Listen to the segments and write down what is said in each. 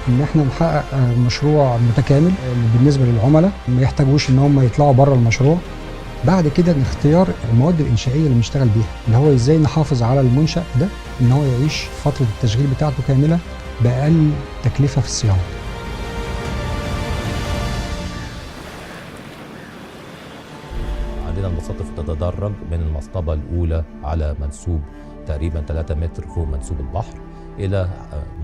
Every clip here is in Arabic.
ان احنا نحقق مشروع متكامل بالنسبه للعملاء، ما يحتاجوش ان هم يطلعوا بره المشروع. بعد كده اختيار المواد الانشائيه اللي بنشتغل بيها، اللي هو ازاي نحافظ على المنشأ ده ان هو يعيش فتره التشغيل بتاعته كامله باقل تكلفه في الصيانه. عندنا المصاطف تتدرج من المصطبة الأولى على منسوب تقريبا 3 متر فوق منسوب البحر إلى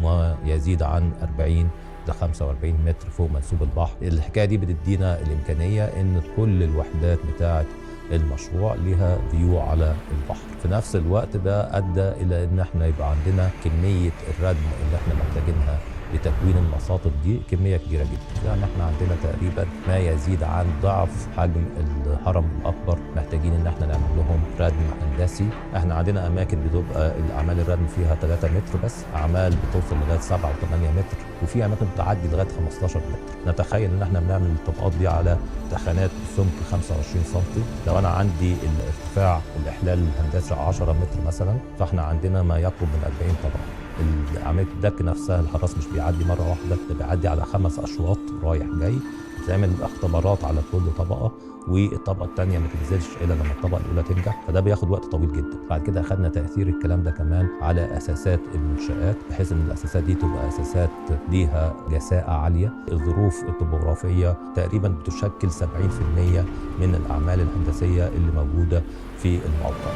ما يزيد عن 40 ل 45 متر فوق منسوب البحر. الحكاية دي بتدينا الإمكانية إن كل الوحدات بتاعة المشروع لها فيو على البحر. في نفس الوقت ده أدى إلى إن احنا يبقى عندنا كمية الردم اللي احنا محتاجينها لتكوين المصاطب دي كمية كبيرة جدا. يعني احنا عندنا تقريبا ما يزيد عن ضعف حجم الهرم الأكبر محتاجين ان احنا نعمل لهم ردم هندسي. احنا عندنا اماكن بتبقى الاعمال الردم فيها 3 متر بس، اعمال بتوصل لغاية 7 و8 متر، وفي اماكن بتعدي لغاية 15 متر. نتخيل ان احنا بنعمل الطبقات دي على تخانات بسمك 25 سم. لو انا عندي الارتفاع الاحلال الهندسي 10 متر مثلا، فاحنا عندنا ما يقرب من 40 طبقة. عمليه الدك نفسها الحراس مش بيعدي مره واحده، ده بيعدي على 5 اشواط رايح جاي، بتعمل اختبارات على كل طبقه، والطبقه الثانيه ما تنزلش الا لما الطبقه الاولى تنجح، فده بياخد وقت طويل جدا. بعد كده اخذنا تاثير الكلام ده كمان على اساسات المنشات، بحيث ان الاساسات دي تبقى اساسات ليها جساءه عاليه. الظروف الطبوغرافيه تقريبا بتشكل 70% من الاعمال الهندسيه اللي موجوده في الموقع.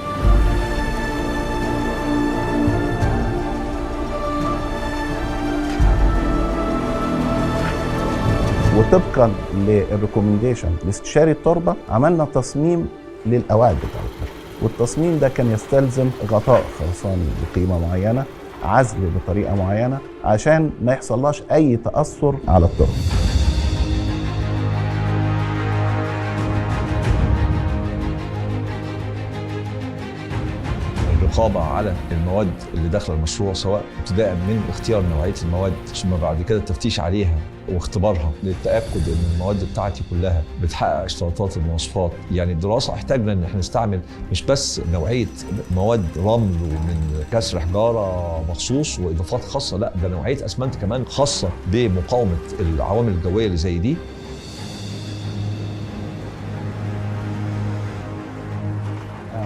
وطبقا للريكومنديشن لاستشاري التربه عملنا تصميم للقواعد بتاعتنا، والتصميم ده كان يستلزم غطاء خرساني بقيمه معينه، عزل بطريقه معينه عشان ما يحصلهاش اي تاثر على التربه. الرقابة على المواد اللي داخل المشروع، سواء ابتداء من اختيار نوعية المواد ثم بعد كده التفتيش عليها واختبارها للتأكد ان المواد بتاعتي كلها بتحقق اشتراطات المواصفات. يعني الدراسة احتاجنا ان احنا نستعمل مش بس نوعية مواد رمل ومن كسر حجارة مخصوص واضافات خاصة، لا ده نوعية اسمنت كمان خاصة بمقاومة العوامل الجوية اللي زي دي.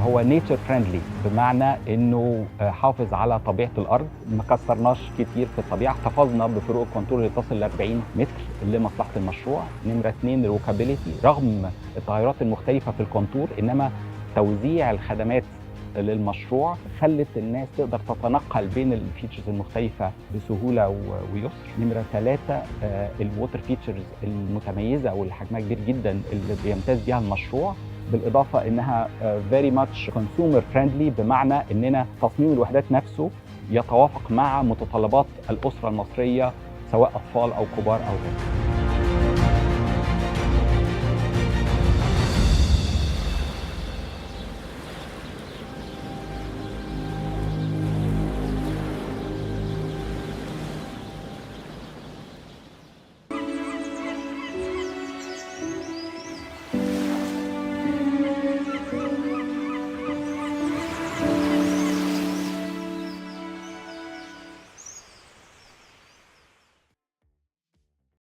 هو نيتشر فريندلي، بمعنى انه حافظ على طبيعه الارض، ما كسرناش كتير في الطبيعه، احتفظنا بفروق الكونتور اللي تصل ل 40 متر لمصلحه المشروع. نمره 2 الوكابيليتي، رغم التغيرات المختلفه في الكونتور انما توزيع الخدمات للمشروع خلت الناس تقدر تتنقل بين الفيتشرز المختلفه بسهوله ويسر. نمره 3 الووتر فيتشرز المتميزه واللي حجمها كبير جدا اللي بيمتاز بها المشروع، بالإضافة إنها very much consumer friendly، بمعنى إننا تصميم الوحدات نفسه يتوافق مع متطلبات الأسرة المصرية سواء أطفال أو كبار أو غيره.